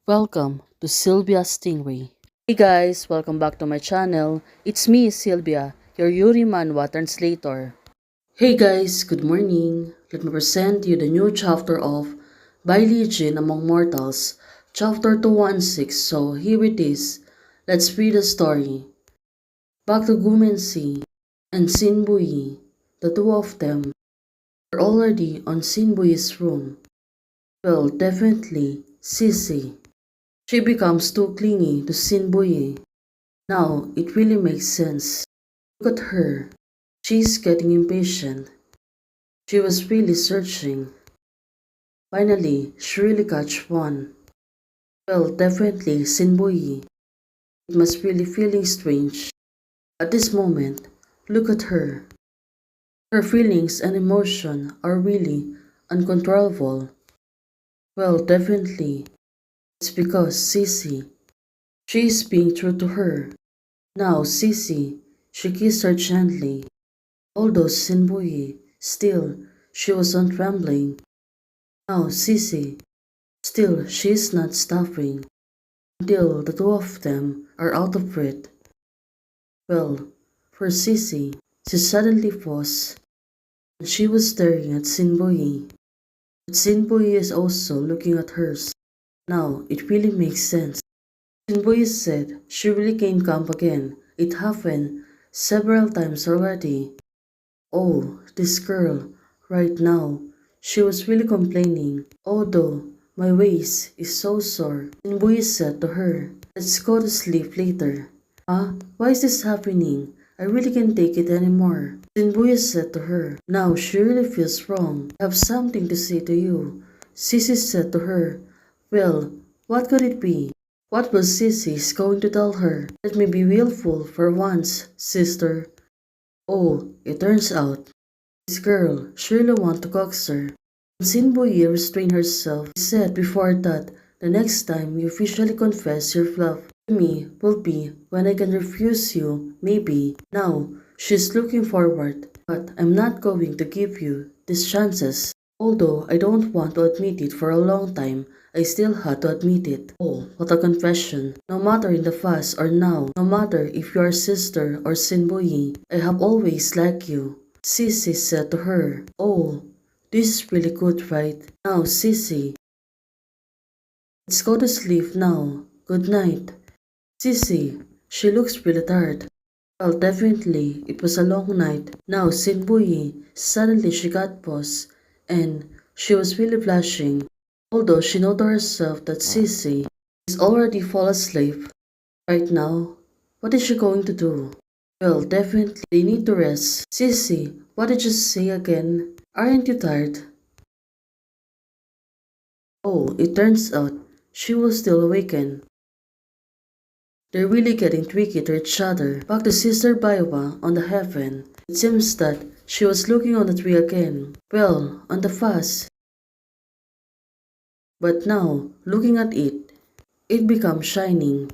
Welcome to Sylvia Stingray. Hey guys, welcome back to my channel. It's me, Sylvia, your Yuri Manhwa translator. Hey guys, good morning. Let me present you the new chapter of By Legion Among Mortals, chapter 216. So here it is. Let's read the story. Back to Gumensi and Sinbui, the two of them, are already on Sinbui's room. Well, definitely, Sissy. She becomes too clingy to Sinbuye. Now it really makes sense. Look at her. She's getting impatient. She was really searching. Finally, she really catch one. Well, definitely Sinbuye. It must really feeling strange. At this moment, look at her. Her feelings and emotion are really uncontrollable. Well, definitely, it's because Sissy. She is being true to her. Now, Sissy, she kissed her gently. Although Sinbuyi, still, she was on trembling. Now, Sissy, still, she is not stopping until the two of them are out of breath. Well, for Sissy, she suddenly paused, and she was staring at Sinbuyi. But Sinbuyi is also looking at hers. Now, it really makes sense. Sinbuyi said she really can't come again. It happened several times already. Oh, this girl, right now, she was really complaining. Although my waist is so sore. Sinbui said to her, let's go to sleep later. Huh? Why is this happening? I really can't take it anymore. Sinbui said to her, now she really feels wrong. I have something to say to you. Sissy said to her, well, what could it be? What was Sissy going to tell her? Let me be willful for once, sister. Oh, it turns out this girl surely want to coax her. Sinbuyi restrained herself. She said before that the next time you officially confess your love to me will be when I can refuse you, maybe. Now, she's looking forward, but I'm not going to give you these chances. Although I don't want to admit it for a long time, I still had to admit it. Oh, what a confession. No matter in the past or now, no matter if you are sister or Sinbuyi, I have always liked you. Sissy said to her, oh, this is really good, right? Now, Sissy, let's go to sleep now. Good night. Sissy, she looks really tired. Well, definitely, it was a long night. Now, Sinbuyi, suddenly she got paused, and she was really blushing. Although she know to herself that Sissy is already fall asleep. Right now, what is she going to do? Well, definitely, they need to rest. Sissy, what did you say again? Aren't you tired? Oh, it turns out she was still awakened. They're really getting tricky to each other. Back to Sister Baiwa on the heaven. It seems that she was looking on the tree again. Well, on the fast. But now, looking at it, it becomes shining.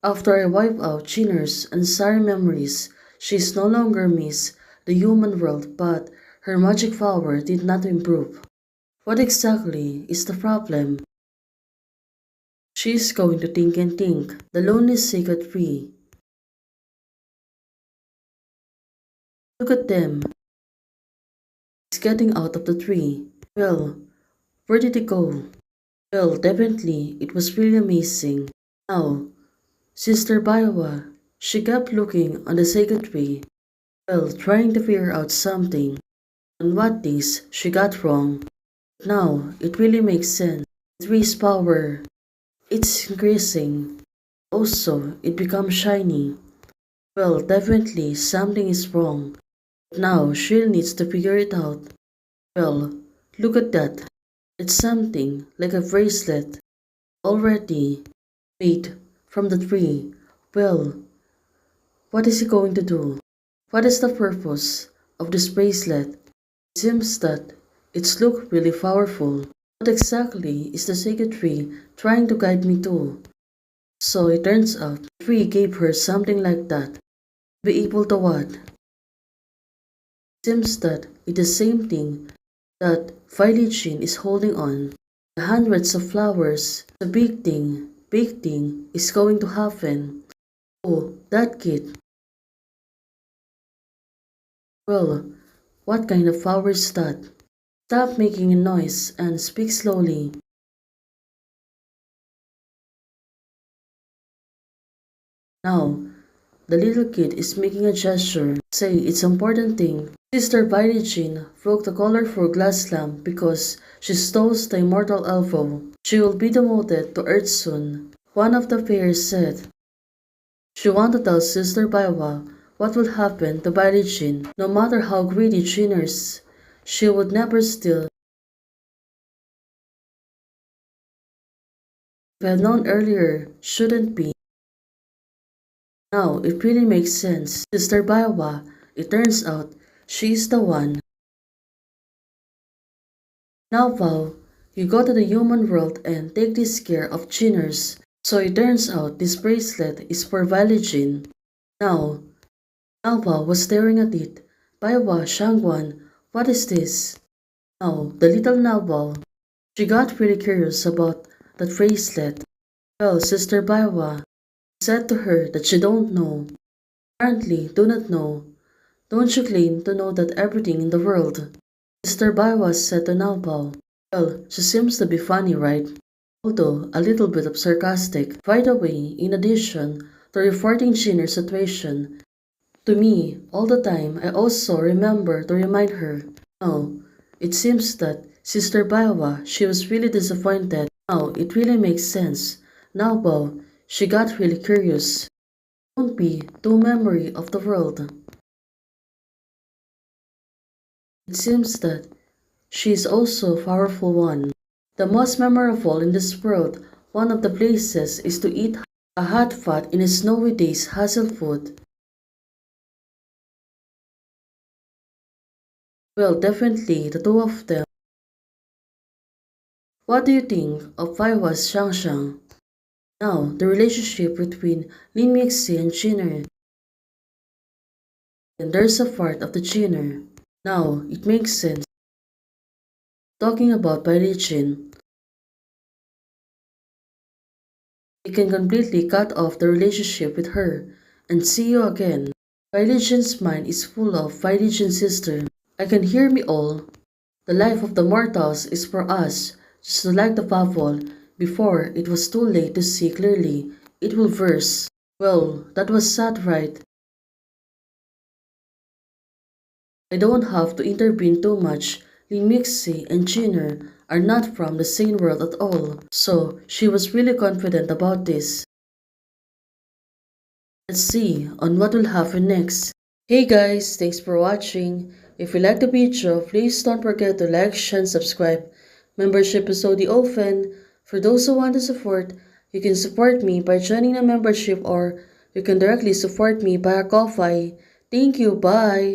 After I wipe out Chinner's and sorry memories, she's no longer miss the human world, but her magic power did not improve. What exactly is the problem? She's going to think and think. The lonely sacred tree. Look at them. It's getting out of the tree. Well, where did it go? Well, definitely, it was really amazing. Now, Sister Biowa, she kept looking on the sacred tree. Well, trying to figure out something on what things she got wrong. Now, it really makes sense. The tree's power, it's increasing. Also, it becomes shiny. Well, definitely something is wrong. Now she needs to figure it out. Well, look at that. It's something like a bracelet already made from the tree. Well, what is he going to do? What is the purpose of this bracelet? It seems that it's look really powerful. What exactly is the sacred tree trying to guide me to? So it turns out the tree gave her something like that. Be able to what? Seems that it's the same thing that Filichin is holding on. the hundreds of flowers. The big thing is going to happen. Oh, that kid. Well, what kind of flower is that? Stop making a noise and speak slowly. Now, the little kid is making a gesture. Say it's important thing. Sister Billie Jean broke the colorful glass lamp because she stole the immortal elbow. She will be demoted to Earth soon. One of the pairs said. She wanted to tell Sister Baiwa what would happen to Billie Jean. No matter how greedy Jean is, she would never steal. If I had known earlier, shouldn't be. Now it really makes sense. Sister Baiwa, it turns out, she is the one. Now Val, you go to the human world and take this care of Chiners. So it turns out this bracelet is for Valley Jin. Now, Val was staring at it. Baiwa, Shangguan, what is this? Now, the little Naoval, she got really curious about that bracelet. Well, Sister Baiwa said to her that she don't know. Apparently, do not know. Don't you claim to know that everything in the world? Sister Baiwa said to Naoval. Well, she seems to be funny, right? Although a little bit of sarcastic. By the way, in addition to reporting Jinner's situation, to me, all the time, I also remember to remind her. Now, it seems that Sister Baiwa, she was really disappointed. Now, it really makes sense. Now, Bao, she got really curious. Don't be too memory of the world. It seems that she is also a powerful one. The most memorable in this world, one of the places is to eat a hot pot in a snowy days Hasselfood. Well, definitely the two of them. What do you think of Faiwa's Shangshang? Now, the relationship between Lin Mixi and Jinner. And there's a part of the Jinner. Now, it makes sense. Talking about Billie Jean, he can completely cut off the relationship with her and see you again. Billie Jean's mind is full of Billie Jean's sister. I can hear me all. The life of the mortals is for us, just like the Pavol. Before it was too late to see clearly, it will verse. Well, that was sad, right? I don't have to intervene too much. Lin Mixi and Jinner are not from the same world at all, so she was really confident about this. Let's see on what will happen next. Hey guys, thanks for watching. If you like the video, please don't forget to like, share, and subscribe. Membership is already open. For those who want to support, you can support me by joining the membership or you can directly support me via Ko-Fi. Thank you, bye!